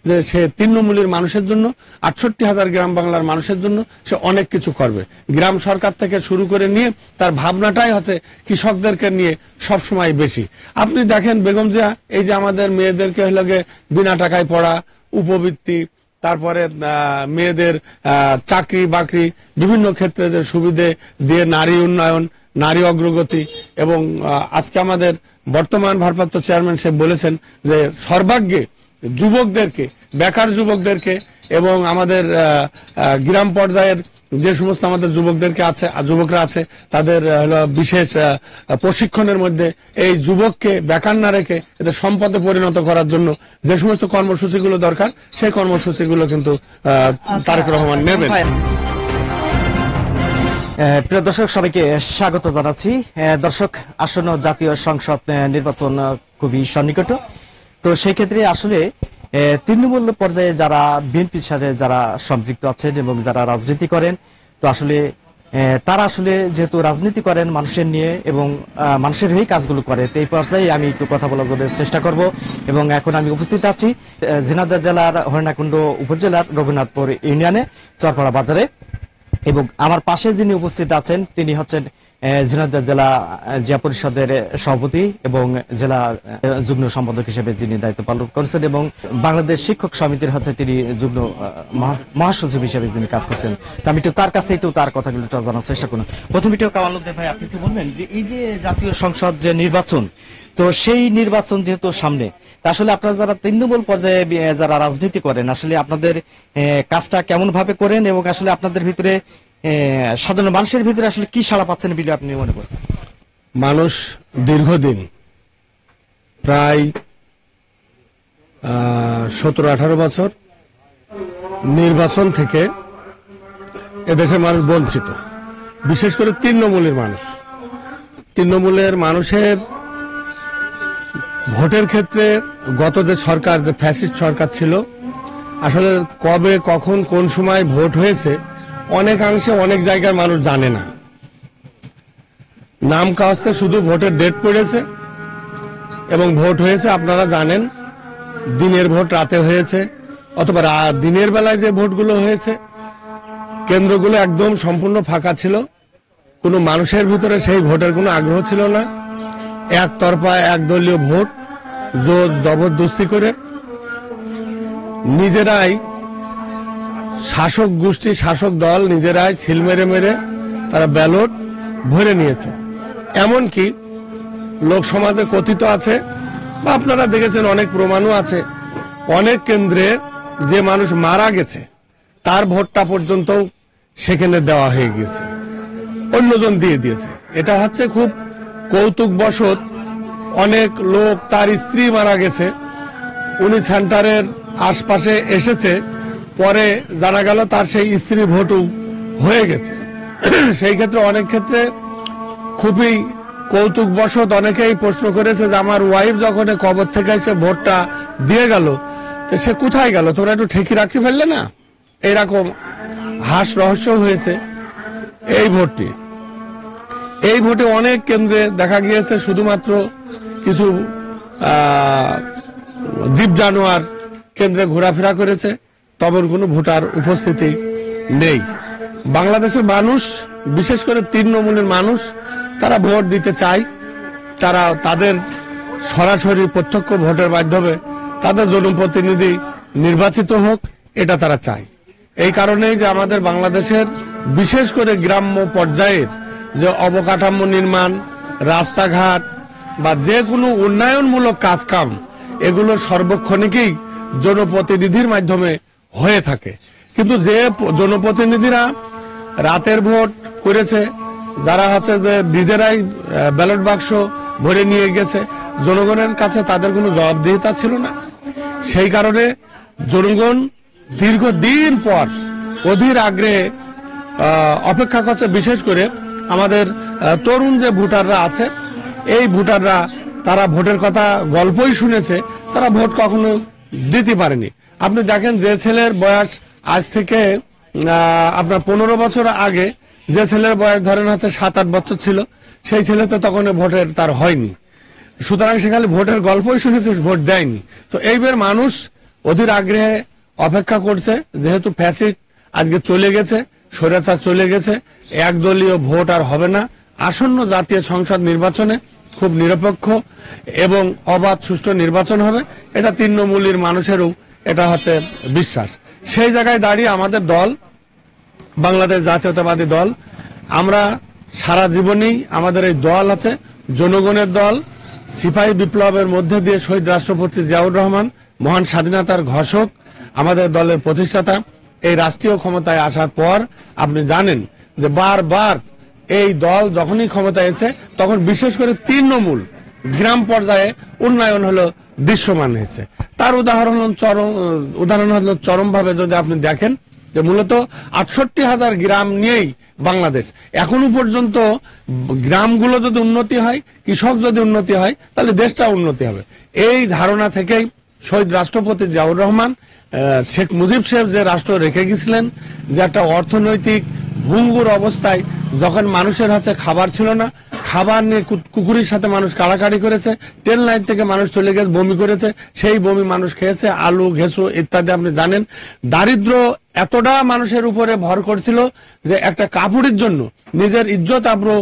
যে সে তৃণমূলের মানুষের জন্য ৬৮,০০০ গ্রাম বাংলার মানুষের জন্য সে অনেক কিছু করবে। গ্রাম সরকার থেকে শুরু করে নিয়ে তার ভাবনাটাই হচ্ছে কৃষকদেরকে নিয়ে সবসময় বেশি। আপনি দেখেন বেগম জিয়া এই যে আমাদের মেয়েদেরকে হলো বিনা টাকায় পড়া, উপবৃত্তি, তারপরে মেয়েদের চাকরি বাকরি বিভিন্ন ক্ষেত্রে যে সুবিধে দিয়ে নারী উন্নয়ন, নারী অগ্রগতি, এবং আজকে আমাদের বর্তমান ভারপ্রাপ্ত চেয়ারম্যান সাহেব বলেছেন যে সর্বাগ্যে যুবকদেরকে, বেকার যুবকদেরকে এবং আমাদের গ্রাম পর্যায়ের যে সমস্ত আমাদের যুবকরা আছে তাদের বিশেষ প্রশিক্ষণের মধ্যে এই যুবককে বেকার না রেখে এদের সম্পদে পরিণত করার জন্য যে সমস্ত কর্মসূচিগুলো দরকার সেই কর্মসূচিগুলো কিন্তু তারেক রহমান নেবেন। প্রিয় দর্শক, সবাইকে স্বাগত জানাচ্ছি। দর্শক, আসন্ন জাতীয় সংসদ নির্বাচন খুবই সন্নিকট। তো সেই ক্ষেত্রে আসলে তৃণমূল পর্যায়ে যারা বিএনপির সাথে যারা সম্পৃক্ত আছেন এবং যারা রাজনীতি করেন, তো আসলে তারা আসলে যেহেতু রাজনীতি করেন মানুষের নিয়ে এবং মানুষের হয়েই কাজগুলো করে, তো এই পর্যায়ে আমি একটু কথা বলার জন্য চেষ্টা করব। এবং এখন আমি উপস্থিত আছি ঝিনাইদহ জেলার হরিণাকুণ্ড উপজেলার রঘুনাথপুর ইউনিয়নে চরপাড়া বাজারে, এবং আমার পাশে যিনি উপস্থিত আছেন তিনি হচ্ছেন ঝিনাইদহ জেলা জিয়া পরিষদের সভাপতি এবং জেলা যুগ্ম সম্পাদক হিসেবে যিনি দায়িত্ব পালন করছেন, এবং বাংলাদেশ শিক্ষক সমিতির হচ্ছে তিনি যুগ্ম মহাসচিব হিসেবে যিনি কাজ করছেন। আমি একটু তার কাছ থেকে একটু তার কথাগুলো জানার চেষ্টা করুন। প্রথমে কামাল ভাই, আপনি কি বলবেন যে এই যে জাতীয় সংসদ যে নির্বাচন, তো সেই নির্বাচন যেহেতু সামনে, আসলে আপনারা যারা তৃণমূল পর্যায়ে যারা রাজনীতি করেন আসলে আপনাদের কাজটা কেমন ভাবে করেন এবং আসলে আপনাদের ভিতরে সাধারণ মানুষের ভিতরে আসলে কি সাড়া পাচ্ছেন বলে আপনি মনে করছেন? মানুষ দীর্ঘদিন প্রায় 17-18 বছর নির্বাচন থেকে এদেশের মানুষ বঞ্চিত, বিশেষ করে তৃণমূলের মানুষের ভোটের ক্ষেত্রে গত যে সরকার, যে ফ্যাসিস্ট সরকার ছিল, আসলে কবে কখন কোন সময় ভোট হয়েছে অনেকাংশে অনেক জায়গার মানুষ জানে না। নাম কাগজে শুধু ভোটের ডেট পড়েছে এবং ভোট হয়েছে আপনারা জানেন, দিনের ভোট রাতে হয়েছে, অথবা দিনের বেলায় যে ভোটগুলো হয়েছে কেন্দ্রগুলো একদম সম্পূর্ণ ফাঁকা ছিল, কোনো মানুষের ভিতরে সেই ভোটের কোনো আগ্রহ ছিল না। একতরফা একদলীয় ভোট, জোর জবরদস্তি করে নিজেরাই শাসক গোষ্ঠী, শাসক দল নিজেরাই ছিল মেরে মেরে তারা ব্যালট ভরে নিয়েছে। এমনকি লোক সমাজে কথিত আছে বা আপনারা দেখেছেন, অনেক প্রমাণও আছে, অনেক কেন্দ্রে যে মানুষ মারা গেছে তার ভোটটা পর্যন্ত সেখানে দেওয়া হয়ে গিয়েছে, অন্যজন দিয়ে দিয়েছে। এটা হচ্ছে খুব কৌতুকবশত অনেক লোক, তার স্ত্রী মারা গেছে, উনি সেন্টারের আশপাশে এসেছে, পরে জানা গেল তার সেই স্ত্রী ভোটও হয়ে গেছে। সেই ক্ষেত্রে অনেক ক্ষেত্রে খুবই কৌতুকবশত অনেকেই প্রশ্ন করেছে যে আমার ওয়াইফ যখন কবর থেকে এসে ভোটটা দিয়ে গেল, তো সে কোথায় গেল, তোমরা একটু ঠেকি রাখতে পারলে না? এইরকম হাস রহস্য হয়েছে এই ভোটে অনেক কেন্দ্রে দেখা গিয়েছে শুধুমাত্র কিছু জীব জানোয়ার কেন্দ্রে ঘোরাফেরা করেছে, তখন কোনো ভোটার উপস্থিতি নেই। বাংলাদেশের মানুষ, বিশেষ করে তৃণমূলের মানুষ, তারা ভোট দিতে চায়, তারা তাদের সরাসরি প্রত্যক্ষ ভোটের মাধ্যমে তাদের জনপ্রতিনিধি নির্বাচিত হোক, এটা তারা চায়। এই কারণেই যে আমাদের বাংলাদেশের বিশেষ করে গ্রাম্য পর্যায়ের যে অবকাঠামো নির্মাণ, রাস্তাঘাট বা যে কোনো উন্নয়নমূলক কাজকাম, এগুলো সর্বক্ষণিকেই জনপ্রতিনিধির মাধ্যমে হয়ে থাকে। কিন্তু যে জনপ্রতিনিধিরা রাতের ভোট করেছে, যারা হচ্ছে যে নিজেরাই ব্যালট বাক্স ভরে নিয়ে গেছে, জনগণের কাছে তাদের কোনো জবাবদিহিতা ছিল না। সেই কারণে জনগণ দীর্ঘদিন পর অধীর আগ্রহে অপেক্ষা করছে। বিশেষ করে আমাদের তরুণ যে ভোটাররা আছে, এই ভোটাররা তারা ভোটের কথা গল্পই শুনেছে, তারা ভোট কখনো দিতে পারেনি। আপনি দেখেন, যে ছেলের বয়স আজ থেকে আপনার 15 বছর আগে যে ছেলের বয়স ধরেন হচ্ছে 7-8 বছর ছিল, সেই ছেলে তো তখন ভোটের তার হয়নি। সুতরাং সে খালি ভোটের গল্পই শুনেছে, ভোট দেয়নি। তো এইবার মানুষ অধীর আগ্রহে অপেক্ষা করছে, যেহেতু ফ্যাসিস্ট আজকে চলে গেছে, স্বৈরাচার চলে গেছে, একদলীয় ভোট আর হবে না। আসন্ন জাতীয় সংসদ নির্বাচনে খুব নিরপেক্ষ এবং অবাধ সুষ্ঠু নির্বাচন হবে, এটা তৃণমূলের মানুষেরও এটা হচ্ছে বিশ্বাস। সেই জায়গায় দাঁড়িয়ে আমাদের দল, বাংলাদেশ জাতীয়তাবাদী দল, আমরা সারা জীবনেই আমাদের এই দল আছে জনগণের দল। সিপাহী বিপ্লবের মধ্যে দিয়ে শহীদ রাষ্ট্রপতি জিয়াউর রহমান, মহান স্বাধীনতার ঘোষক, আমাদের দলের প্রতিষ্ঠাতা, এই রাষ্ট্রীয় ক্ষমতায় আসার পর আপনি জানেন যে বারবার এই দল যখনই ক্ষমতায় এসে তখন বিশেষ করে তৃণমূল গ্রাম পর্যায়ে উন্নয়ন হলো দৃশ্যমান হয়েছে। তার উদাহরণ হলো চরমভাবে যদি আপনি দেখেন যে মূলত 68,000 গ্রাম নিয়েই বাংলাদেশ। এখনো পর্যন্ত গ্রামগুলো যদি উন্নতি হয়, কৃষক যদি উন্নতি হয়, তাহলে দেশটা উন্নতি হবে। এই ধারণা থেকেই শহীদ রাষ্ট্রপতি জিয়াউর রহমান, শেখ মুজিব সাহেব যে রাষ্ট্র রেখে গেছিলেন, যে একটা অর্থনৈতিক ভঙ্গুর অবস্থায় যখন মানুষের হাতে খাবার ছিল না, খাবার নিয়ে কুকুরের সাথে মানুষ কাড়াকাড়ি করেছে, ট্রেন লাইন থেকে মানুষ চলে গেছে, বমি করেছে, সেই বমি মানুষ খেয়েছে, আলু ঘেঁষু ইত্যাদি আপনি জানেন। দারিদ্র এতটা মানুষের উপরে ভর করছিল যে একটা কাপড়ের জন্য, নিজের ইজ্জত আব্রু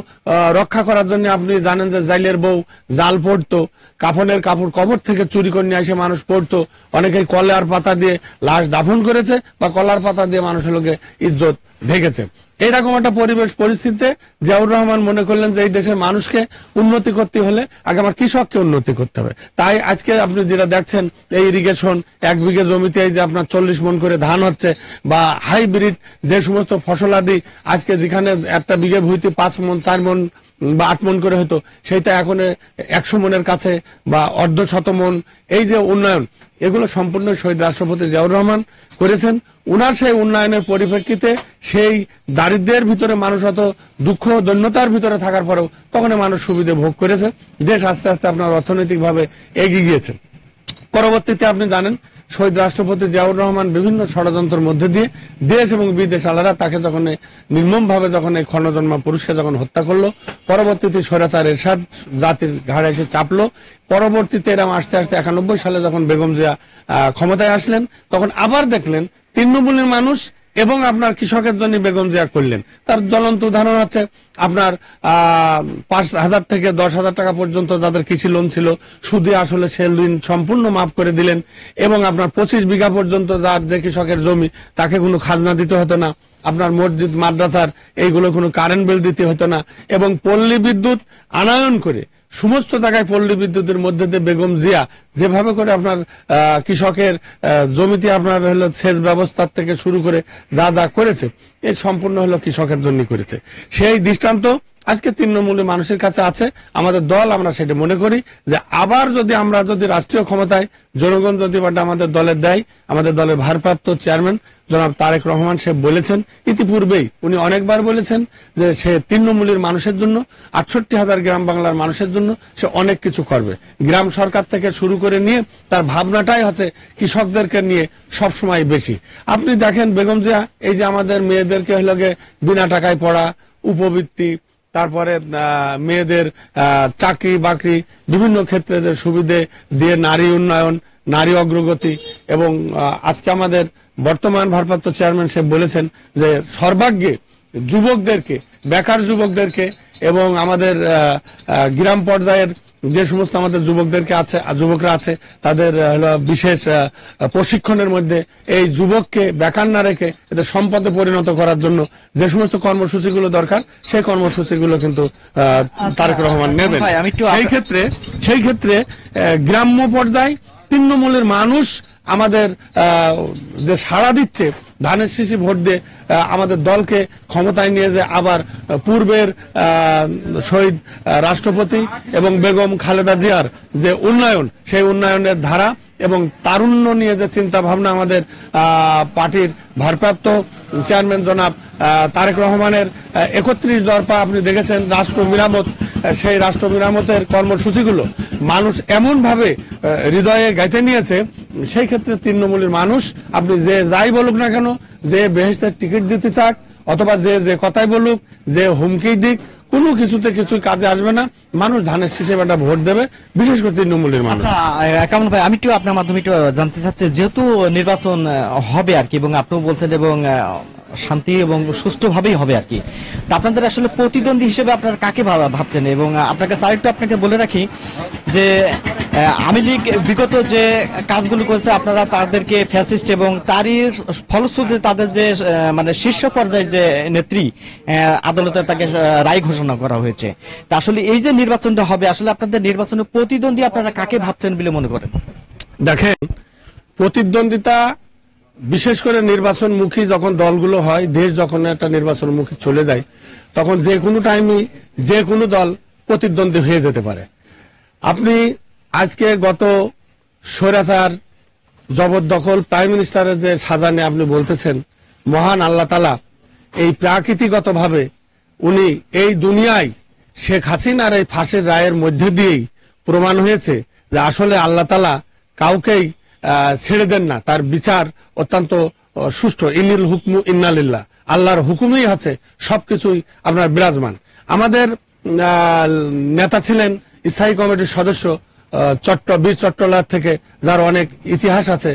রক্ষা করার জন্য আপনি জানেন যে জাইলের বউ জাল পড়তো, কাফনের কাপড় কবর থেকে চুরি করে নিয়ে এসে মানুষ পড়তো, অনেকেই কলার পাতা দিয়ে লাশ দাফন করেছে বা কলার পাতা দিয়ে মানুষের লোকে ইজ্জত ঢেকেছে। এইরকম একটা পরিবেশ পরিস্থিতিতে জিয়াউর রহমান মনে করলেন যে এই দেশের মানুষকে উন্নতি করতে হলে আগে আমার কৃষককে উন্নতি করতে হবে। তাই আজকে আপনি যেটা দেখছেন, এই ইরিগেশন, 1 বিঘে জমিতে এই যে আপনার 40 মন করে ধান হচ্ছে, বা হাইব্রিড যে সমস্ত ফসলাদি আজকে যেখানে একটা বিঘে ভুঁইতে 5 মন 4 মন বা 8 মন করে হতো, সেইটা এখন 100 মনের কাছে বা অর্ধশত মন। এই যে উন্নয়ন, এগুলো সম্পূর্ণ শহীদ রাষ্ট্রপতি জিয়াউর রহমান করেছেন। উনার সেই উন্নয়নের পরিপ্রেক্ষিতে সেই দারিদ্র্যের ভিতরে মানুষ অত দুঃখ দৈন্যতার ভিতরে থাকার পরেও তখন মানুষ সুবিধা ভোগ করেছে, দেশ আস্তে আস্তে আপনার অর্থনৈতিকভাবে এগিয়ে গিয়েছে। পরবর্তীতে আপনি জানেন শহীদ রাষ্ট্রপতি জিয়াউর রহমান বিভিন্ন ষড়যন্ত্রের মধ্যে দিয়ে দেশ এবং বিদেশ আলাদা তাকে যখন নির্মম ভাবে যখন এই ক্ষণজন্মা পুরুষকে যখন হত্যা করলো, পরবর্তীতে স্বৈরাচার এরশাদ জাতির ঘাড়ে এসে চাপলো। পরবর্তীতে এরকম আস্তে আস্তে 91 সালে যখন বেগম জিয়া ক্ষমতায় আসলেন, তখন আবার দেখলেন তৃণমূলের মানুষ এবং আপনার কৃষকের জন্য বেগম জিয়া করলেন। তার জ্বলন্ত উদাহরণ হচ্ছে আপনার 5,000 থেকে 10,000 টাকা পর্যন্ত যাদের কৃষি লোন ছিল, সুদে আসলে সে ঋণ সম্পূর্ণ মাফ করে দিলেন। এবং আপনার 25 বিঘা পর্যন্ত যার যে কৃষকের জমি, তাকে কোনো খাজনা দিতে হতো না। আপনার মসজিদ মাদ্রাসার এইগুলো কোনো কারেন্ট বিল দিতে হতো না। এবং পল্লী বিদ্যুৎ আনয়ন করে সমস্ত জায়গায় পল্লী বিদ্যুতের মধ্যে দিয়ে বেগম জিয়া যেভাবে করে আপনার কৃষকের জমিতে আপনার হলো সেচ ব্যবস্থার থেকে শুরু করে যা যা করেছে, এই সম্পূর্ণ হলো কৃষকের জন্য করেছে। সেই দৃষ্টান্ত আজকে তৃণমূলের মানুষের কাছে আছে। আমাদের দল, আমরা সেটা মনে করি যে আবার আমরা যদি রাষ্ট্রীয় ক্ষমতায় জনগণ যদি আমাদের দলের দেয়, আমাদের দলের ভারপ্রাপ্ত চেয়ারম্যান জনাব তারেক রহমান সাহেব বলেছেন, ইতিপূর্বেই উনি অনেকবার বলেছেন যে সে তৃণমূলের মানুষের জন্য, 68,000 গ্রাম বাংলার মানুষের জন্য সে অনেক কিছু করবে। গ্রাম সরকার থেকে শুরু করে নিয়ে তার ভাবনাটাই হচ্ছে কৃষকদেরকে নিয়ে সবসময় বেশি। আপনি দেখেন বেগম জিয়া এই যে আমাদের মেয়েদেরকে হলো বিনা টাকায় পড়া, উপবৃত্তি, তারপরে মেয়েদের চাকরি বাকরি, বিভিন্ন ক্ষেত্রে যে সুবিধে দিয়ে নারী উন্নয়ন, নারী অগ্রগতি, এবং আজকে আমাদের বর্তমান ভারপ্রাপ্ত চেয়ারম্যান সাহেব বলেছেন যে সর্বাগ্যে যুবকদেরকে, বেকার যুবকদেরকে এবং আমাদের গ্রাম পর্যায়ের যে সমস্ত আমাদের যুবকরা আছে তাদের বিশেষ প্রশিক্ষণের মধ্যে এই যুবককে বেকার না রেখে এদের সম্পদে পরিণত করার জন্য যে সমস্ত কর্মসূচিগুলো দরকার, সেই কর্মসূচিগুলো কিন্তু তারেক রহমান নেবেন। সেই ক্ষেত্রে গ্রাম্য পর্যায়ে তৃণমূলের মানুষ আমাদের যে সাড়া দিচ্ছে, ধানের শীষে ভোট দিয়ে আমাদের দলকে ক্ষমতায় নিয়ে যে আবার পূর্বের শহীদ রাষ্ট্রপতি এবং বেগম খালেদা জিয়ার যে উন্নয়ন, সেই উন্নয়নের ধারা এবং তারুণ্য নিয়ে যে চিন্তা ভাবনা আমাদের পার্টির ভারপ্রাপ্ত চেয়ারম্যান জনাব তারেক রহমানের 31 দফা আপনি দেখেছেন রাষ্ট্র মেরামত, সেই রাষ্ট্র মেরামতের কর্মসূচিগুলো মানুষ এমন ভাবে হৃদয়ে গাইতে নিয়েছে। সেই ক্ষেত্রে তৃণমূলের মানুষ আপনি যে যাই বলুক না কেন, যে বেহেশতের টিকিট দিতে চাক অথবা যে কথাই বলুক, যে হুমকি দিক, কোনো কিছুতে কিছুই কাজে আসবে না। মানুষ ধানের শীষে একটা ভোট দেবে, বিশেষ করে তৃণমূলের মানুষ। আচ্ছা কামাল ভাই, আমি একটু আপনার মাধ্যমে একটু জানতে চাচ্ছি, যেহেতু নির্বাচন হবে আর কি, এবং আপনিও বলছেন এবং শান্তি এবং সুষ্ঠুভাবেই হবে আর কি, তা আপনাদের আসলে প্রতিদ্বন্দ্বী হিসেবে আপনারা কাকে ভাবছেন? এবং আপনাকে আরেকটু আপনাকে বলে রাখি যে আওয়ামী লীগ বিগত যে কাজগুলো করেছে, আপনারা তাদেরকে ফ্যাসিস্ট, এবং তারই ফলশ্রুতিতে তাদের যে মানে শীর্ষ পর্যায়ে যে নেত্রী আদালতে তাকে রায় ঘোষণা করা হয়েছে। তা আসলে এই যে নির্বাচনটা হবে, আসলে আপনাদের নির্বাচনের প্রতিদ্বন্দ্বী আপনারা কাকে ভাবছেন বলে মনে করেন? দেখেন, প্রতিদ্বন্দ্বিতা বিশেষ করে নির্বাচনমুখী যখন দলগুলো হয়, দেশ যখন একটা নির্বাচনমুখী চলে যায়, তখন যে কোনো টাইমে যে কোনো দল প্রতিদ্বন্দ্বী হয়ে যেতে পারে। আপনি আজকে গত স্বৈরাচার জবরদখল প্রাইম মিনিস্টারের যে সাজা নিয়ে আপনি বলতেছেন, মহান আল্লাহ তাআলা এই প্রাকৃতিকগতভাবে উনি এই দুনিয়ায় শেখ হাসিনার এই ফাঁসির রায়ের মধ্যে দিয়েই প্রমাণ হয়েছে যে আসলে আল্লাহ তাআলা কাউকেই ছেড়ে দেন না, তার বিচার অত্যন্ত সুষ্ঠু। ইনিল হুকমু ইন্নালিল্লাহ, আল্লাহর হুকুমই আছে সবকিছুই আপনার বিরাজমান। আমাদের নেতা ছিলেন স্থায়ী কমিটির সদস্য বীর চট্টলার থেকে, যার অনেক ইতিহাস আছে,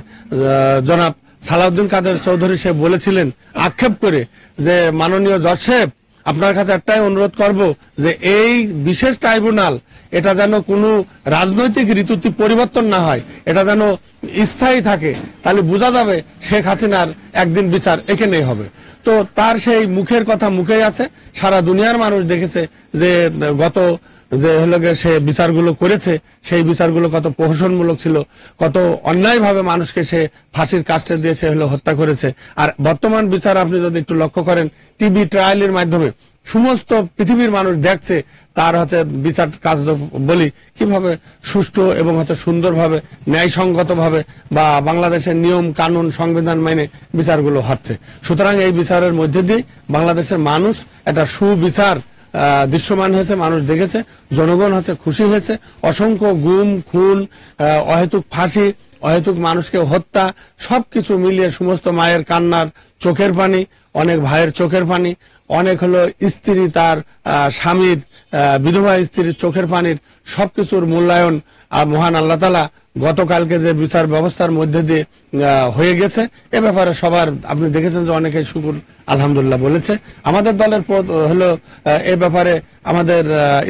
জনাব সালাউদ্দিন কাদের চৌধুরী, সে বলেছিলেন আক্ষেপ করে যে মাননীয় জজ সাহেব, আপনার কাছে একটাই অনুরোধ করব যে এই বিশেষ ট্রাইব্যুনাল এটা যেন কোনো রাজনৈতিক ঋতুতে পরিবর্তন না হয়, এটা যেন স্থায়ী থাকে, তাহলে বোঝা যাবে শেখ হাসিনার একদিন বিচার এখানেই হবে। তো তার সেই মুখের কথা মুখেই আছে, সারা দুনিয়ার মানুষ দেখেছে যে গত যে হলো সে বিচারগুলো করেছে, সেই বিচারগুলো কত প্রহসনমূলক ছিল, কত অন্যায়ভাবে মানুষকে সে ফাঁসির কাস্টে দিয়ে সে হত্যা করেছে। আর বর্তমান বিচার আপনি যদি একটু লক্ষ্য করেন, টিভি ট্রায়ালের মাধ্যমে সমস্ত পৃথিবীর মানুষ দেখছে তার হচ্ছে বিচার কাজ বলি কিভাবে সুষ্ঠু এবং হচ্ছে সুন্দরভাবে ন্যায়সঙ্গতভাবে বা বাংলাদেশের নিয়ম কানুন সংবিধান মেনে বিচারগুলো হচ্ছে। সুতরাং এই বিচারের মধ্যে দিয়ে বাংলাদেশের মানুষ একটা সুবিচার দৃশ্যমান হয়েছে, মানুষ দেখেছে, জনগণ হচ্ছে খুশি হয়েছে। অসংখ্য গুম খুন, অহেতুক ফাঁসি, অহেতুক মানুষকে হত্যা, সবকিছু মিলিয়ে সমস্ত মায়ের কান্নার চোখের পানি, অনেক ভাইয়ের চোখের পানি, অনেক হলো স্ত্রী তার স্বামীর বিধবা স্ত্রীর চোখের পানির সবকিছুর মূল্যায়ন মহান আল্লাহ তাআলা গতকালকে যে বিচার ব্যবস্থার মধ্যে দিয়ে হয়ে গেছে, এ ব্যাপারে সবার আপনি দেখেছেন যে অনেকে শুকুর আলহামদুলিল্লাহ বলেছে। আমাদের দলের হলো এ ব্যাপারে আমাদের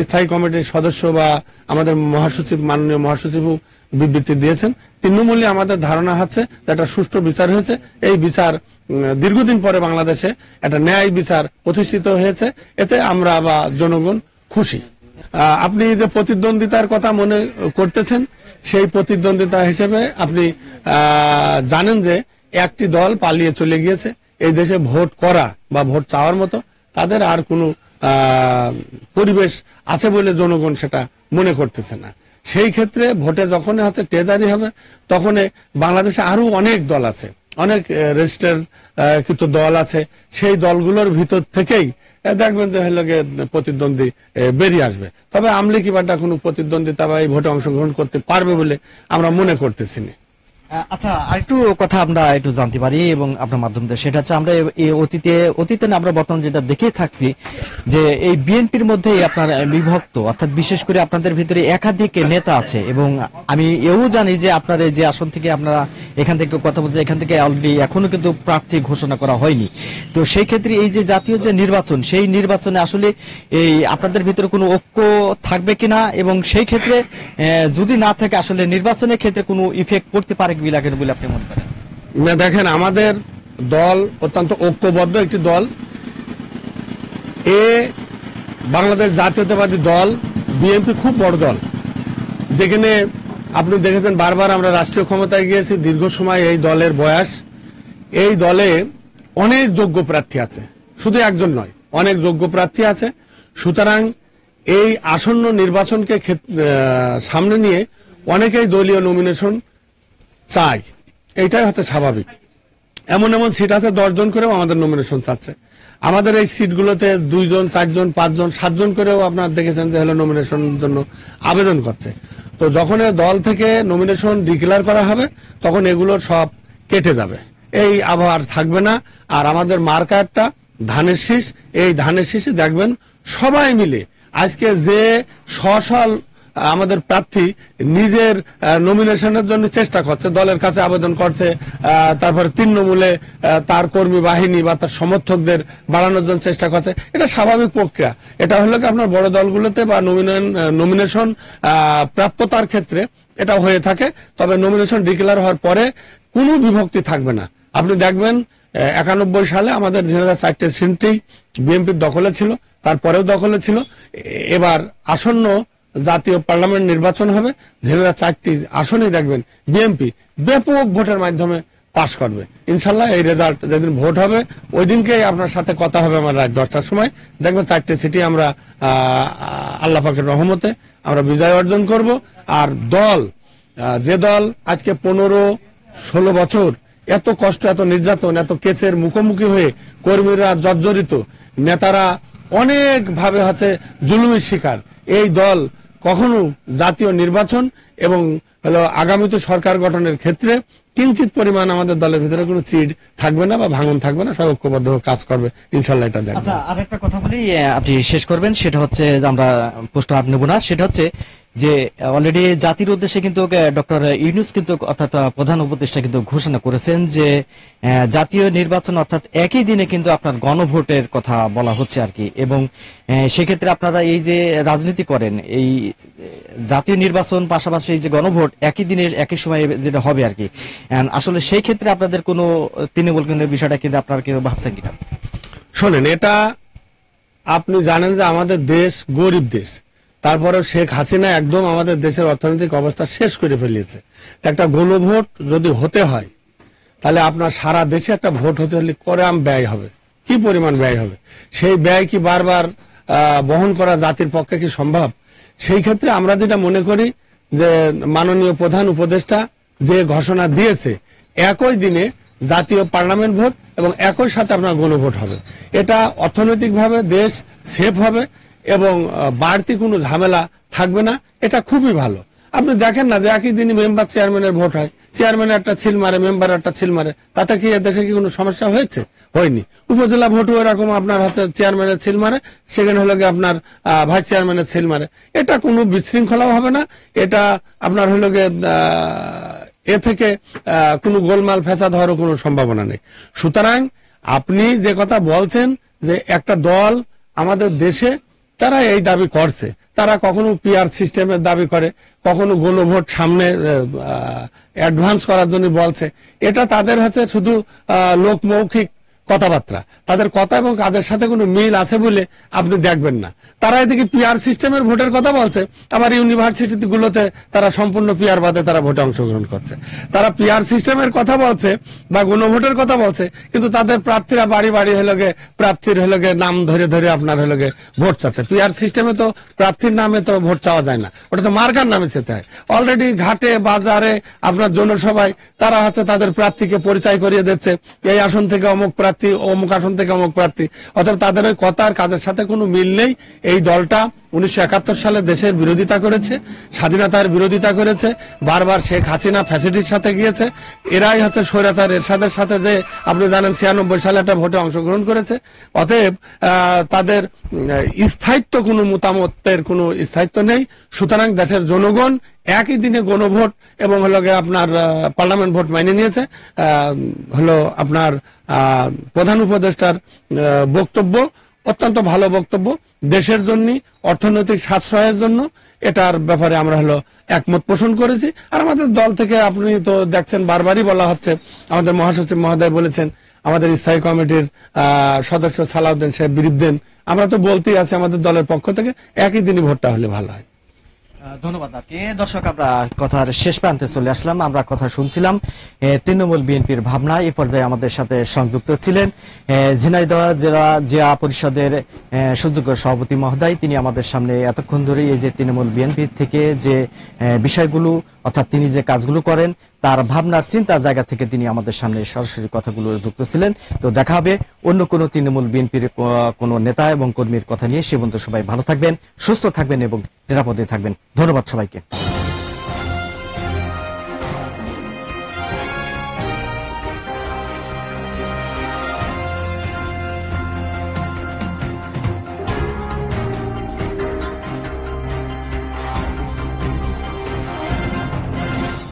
স্থায়ী কমিটির সদস্য বা আমাদের মহাসচিব, মাননীয় মহাসচিবও বিবৃতি দিয়েছেন। তৃণমূলে আমাদের ধারণা হচ্ছে যে একটা সুষ্ঠু বিচার হয়েছে, এই বিচার দীর্ঘদিন পরে বাংলাদেশে একটা ন্যায় বিচার প্রতিষ্ঠিত হয়েছে, এতে আমরা বা জনগণ খুশি। আপনি যে প্রতিদ্বন্দ্বিতার কথা মনে করতেছেন, সেই প্রতিদ্বন্দ্বিতা হিসেবে আপনি জানেন যে একটি দল পালিয়ে চলে গিয়েছে। এই দেশে ভোট করা বা ভোট চাওয়ার মতো তাদের আর কোনো পরিবেশ আছে বলে জনগণ সেটা মনে করতেছে না। সেই ক্ষেত্রে ভোটে যখন হচ্ছে ট্রেজারি হবে, তখন বাংলাদেশে আরো অনেক দল আছে, অনেক রেজিস্টার কিন্তু দল আছে, সেই দলগুলোর ভিতর থেকেই দেখবেন যে প্রতিদ্বন্দ্বী বেরিয়ে আসবে। তবে আমলি কিবাটা কোনো প্রতিদ্বন্দ্বিতা বা এই ভোটে অংশগ্রহণ করতে পারবে বলে আমরা মনে করতেছি না। আচ্ছা, আরেকটু কথা আমরা একটু জানতে পারি এবং আপনার মাধ্যমে, সেটা হচ্ছে আমরা এই অতীতে না আমরা বর্তমান যেটা দেখে থাকছি যে এই বিএনপির মধ্যে আপনার বিভক্ত, অর্থাৎ বিশেষ করে আপনাদের ভিতরে একাধিক নেতা আছে, এবং আমি এও জানি যে আপনার এই যে আসন থেকে আপনারা এখান থেকে কথা বলছেন, এখান থেকে অলরেডি এখনো কিন্তু প্রার্থী ঘোষণা করা হয়নি। তো সেই ক্ষেত্রে এই যে জাতীয় যে নির্বাচন, সেই নির্বাচনে আসলে এই আপনাদের ভিতরে কোনো ঐক্য থাকবে কিনা, এবং সেই ক্ষেত্রে যদি না থাকে আসলে নির্বাচনের ক্ষেত্রে কোনো ইফেক্ট পড়তে পারে বলে আপনি মনে করেন? না, দেখেন, আমাদের দল অত্যন্ত ঐক্যবদ্ধ একটি দল। বাংলাদেশ জাতীয়তাবাদী দল বিএনপি খুব বড় দল, যেখানে আপনি দেখেছেন বারবার আমরা রাষ্ট্রীয় ক্ষমতায় গিয়েছি, দীর্ঘ সময় এই দলের বয়স। এই দলে অনেক যোগ্য প্রার্থী আছে, শুধু একজন নয়, অনেক যোগ্য প্রার্থী আছে। সুতরাং এই আসন্ন নির্বাচনকে সামনে নিয়ে অনেকেই দলীয় নমিনেশন চাই, এইটাই হচ্ছে স্বাভাবিক। এমন এমন সিট আছে 10 জন করেও আমাদের নমিনেশন চাচ্ছে। আমাদের এই সিটগুলোতে 2 জন 4 জন 5 জন 7 জন করেও আপনার দেখেছেন যে হলো নমিনেশনের জন্য আবেদন করছে। তো যখন দল থেকে নমিনেশন ডিক্লেয়ার করা হবে, তখন এগুলো সব কেটে যাবে, এই আবহাওয়া থাকবে না। আর আমাদের মার্কারটা ধানের শীষ, এই ধানের শীষে দেখবেন সবাই মিলে আজকে যে সশল আমাদের প্রার্থী নিজের নমিনেশনের জন্য চেষ্টা করছে, দলের কাছে আবেদন করছে, তারপরে তৃণমূলে তার কর্মী বাহিনী বা তার সমর্থকদের বাড়ানোর জন্য চেষ্টা করছে, এটা স্বাভাবিক প্রক্রিয়া। এটা হলো কি আপনার বড় দলগুলোতে বা নমিনেশন প্রাপ্যতার ক্ষেত্রে এটা হয়ে থাকে। তবে নমিনেশন ডিক্লেয়ার হওয়ার পরে কোনো বিভক্তি থাকবে না। আপনি দেখবেন 91 সালে আমাদের ঝিনাইদহ 4টে সিটই বিএনপির দখলে ছিল, তারপরেও দখলে ছিল। এবার আসন্ন জাতীয় পার্লামেন্ট নির্বাচন হবে, ঝিনাইদহ 4টি আসনেই দেখবেন বিএনপি ব্যাপক ভোটের মাধ্যমে পাশ করবে ইনশাল্লাহ। এই রেজাল্ট যেদিন ভোট হবে ওই দিনকেই আপনার সাথে কথা হবে আমার রাত 10টার সময়। দেখবেন 4টে সিটি আমরা আল্লাহ পাকের রহমতে আমরা বিজয় অর্জন করব। আর দল যে দল আজকে 15-16 বছর এত কষ্ট, এত নির্যাতন, এত কেসের মুখোমুখি হয়ে কর্মীরা জর্জরিত, নেতারা অনেক ভাবে হচ্ছে জুলুমের শিকার, এই দল কখনো জাতীয় নির্বাচন এবং হলো আগামীতে সরকার গঠনের ক্ষেত্রে কিঞ্চিত পরিমাণ আমাদের দলের ভিতরে কোনো চিড় থাকবে না বা ভাঙন থাকবে না, সব ঐক্যবদ্ধ কাজ করবে ইনশাল্লাহ। এটা দেখবেন। আচ্ছা, আরেকটা কথা বলি, আপনি শেষ করবেন, সেটা হচ্ছে যে আমরা প্রশ্ন আর নেব না, সেটা হচ্ছে যে অলরেডি জাতির উদ্দেশ্যে কিন্তু ডক্টর ইউনূস কিন্তু অর্থাৎ প্রধান উপদেষ্টা কিন্তু ঘোষণা করেছেন যে জাতীয় নির্বাচন অর্থাৎ একই দিনে কিন্তু আপনার গণভোটের কথা বলা হচ্ছে আর কি। এবং সেক্ষেত্রে আপনারা এই যে রাজনীতি করেন, এই জাতীয় নির্বাচন পাশাপাশি এই যে গণভোট একই দিনে একই সময়ে যেটা হবে আর কি, আসলে সেই ক্ষেত্রে আপনাদের কোনো তৃণমূল কেন্দ্রের বিষয়টা কিন্তু আপনারা কেউ ভাবছেন কিনা? শোনেন, এটা আপনি জানেন যে আমাদের দেশ গরিব দেশ, তারপরে শেখ হাসিনা একদম আমাদের দেশের অর্থনৈতিক অবস্থা শেষ করে ফেলিয়েছে। একটা গণভোট যদি হতে হয় তাহলে আপনার সারা দেশে একটা ভোট হতে হলে কম ব্যয় হবে, কি পরিমাণ ব্যয় হবে, সেই ব্যয় কি বারবার বহন করা জাতির পক্ষে কি সম্ভব? সেই ক্ষেত্রে আমরা যেটা মনে করি যে মাননীয় প্রধান উপদেষ্টা যে ঘোষণা দিয়েছে একই দিনে জাতীয় পার্লামেন্ট ভোট এবং একই সাথে আপনার গণভোট হবে, এটা অর্থনৈতিকভাবে দেশ সেফ হবে এবং বাড়তি কোনো ঝামেলা থাকবে না, এটা খুবই ভালো। আপনি দেখেন না যে একই দিনই মেম্বার চেয়ারম্যানের ভোট হয়, চেয়ারম্যান একটা ছিল মারে, মেম্বার একটা ছিল মারে, তাতে কি দেশে কি কোনো সমস্যা হয়েছে? হয়নি। উপজেলা ভোটও এরকম আপনার হচ্ছে চেয়ারম্যানের ছিল মারে, সেখানে হলো গিয়ে আপনার ভাইস চেয়ারম্যানের ছিল মারে, এটা কোনো বিশৃঙ্খলাও হবে না। এটা আপনার হলো গিয়ে এ থেকে কোনো গোলমাল ফেসাদ হওয়ারও কোনো সম্ভাবনা নেই। সুতরাং আপনি যে কথা বলছেন যে একটা দল আমাদের দেশে তারা এই দাবি করছে, তারা কখনো পিআর সিস্টেমের দাবি করে, কখনো গণভোট সামনে অ্যাডভান্স করার জন্য বলছে, এটা তাদের হচ্ছে শুধু লোকমৌখিক কথাবার্তা, তাদের কথা এবং কাজের সাথে কোনো মিল আছে বলে আপনি দেখবেন না। তারা এদিকে পিআর সিস্টেমের ভোটের কথা বলছে, আবার ইউনিভার্সিটি গুলোতে তারা সম্পূর্ণ পিআর বাদে তারা ভোটে অংশগ্রহণ করছে। তারা পিআর সিস্টেমের কথা বলছে বা গণভোটের কথা বলছে, কিন্তু তাদের প্রার্থীরা বাড়ি বাড়ি হলোগে প্রার্থীর হলোগে নাম ধরে ধরে আপনার হলোগে ভোট চাচ্ছে। পিআর সিস্টেমে তো প্রার্থীর নামে তো ভোট চাওয়া যায় না, ওটা তো মার্কার নামে চেতে হয়। অলরেডি ঘাটে বাজারে আপনার জনসভায় তারা হচ্ছে তাদের প্রার্থীকে পরিচয় করিয়ে দিচ্ছে, এই আসন থেকে অমুক প্রার্থী, অমুক আসন থেকে অমুক প্রার্থী, অর্থাৎ তাদের ওই কথার কাজের সাথে কোনো মিল নেই। এই দলটা 1971 সালে দেশের বিরোধিতা করেছে, স্বাধীনতার বিরোধিতা করেছে, বারবার শেখ হাসিনা ফ্যাসিলিটির সাথে গিয়েছে, এরাই হচ্ছে স্বৈরাচার এরশাদের সাথে যে আপনি জানেন 96 সালে একটা ভোটে অংশগ্রহণ করেছে। অতএব তাদের স্থায়িত্ব কোনো মতামতের কোনো স্থায়িত্ব নেই। সুতরাং দেশের জনগণ একই দিনে গণভোট এবং হলো আপনার পার্লামেন্ট ভোট মেনে নিয়েছে। হলো আপনার প্রধান উপদেষ্টার বক্তব্য অত্যন্ত ভালো বক্তব্য, দেশের জন্য অর্থনৈতিক সাশ্রয়ের জন্য এটার ব্যাপারে আমরা হলো একমত পোষণ করেছি। আর আমাদের দল থেকে আপনি তো দেখছেন বারবারই বলা হচ্ছে, আমাদের মহাসচিব মহোদয় বলেছেন, আমাদের স্থায়ী কমিটির সদস্য সালাউদ্দিন সাহেব বিরিবদেন, আমরা তো বলতেই আছি আমাদের দলের পক্ষ থেকে একই দিনই ভোটটা হলে ভালো হয়। ধন্যবাদ আপনি। দর্শক, আমরা কথার শেষ প্রান্তে চলে আসলাম। আমরা কথা শুনছিলাম তৃণমূল বিএনপির ভাবনা। এই পর্যায়ে আমাদের সাথে সংযুক্ত ছিলেন ঝিনাইদহ জেলা জিয়া পরিষদের সুযোগ্য সভাপতি মহোদয়। তিনি আমাদের সামনে এতক্ষণ ধরে এই যে তৃণমূল বিএনপি থেকে যে বিষয়গুলো অর্থাৎ তিনি যে কাজগুলো করেন তার ভাবনার চিন্তা জায়গা থেকে তিনি আমাদের সামনে সরাসরি কথাগুলো যুক্ত ছিলেন। তো দেখা হবে অন্য কোনো তৃণমূল বিএনপির কোনো নেতা এবং কর্মীর কথা নিয়ে। সে পর্যন্ত সবাই ভালো থাকবেন, সুস্থ থাকবেন এবং নিরাপদে থাকবেন। ধন্যবাদ সবাইকে।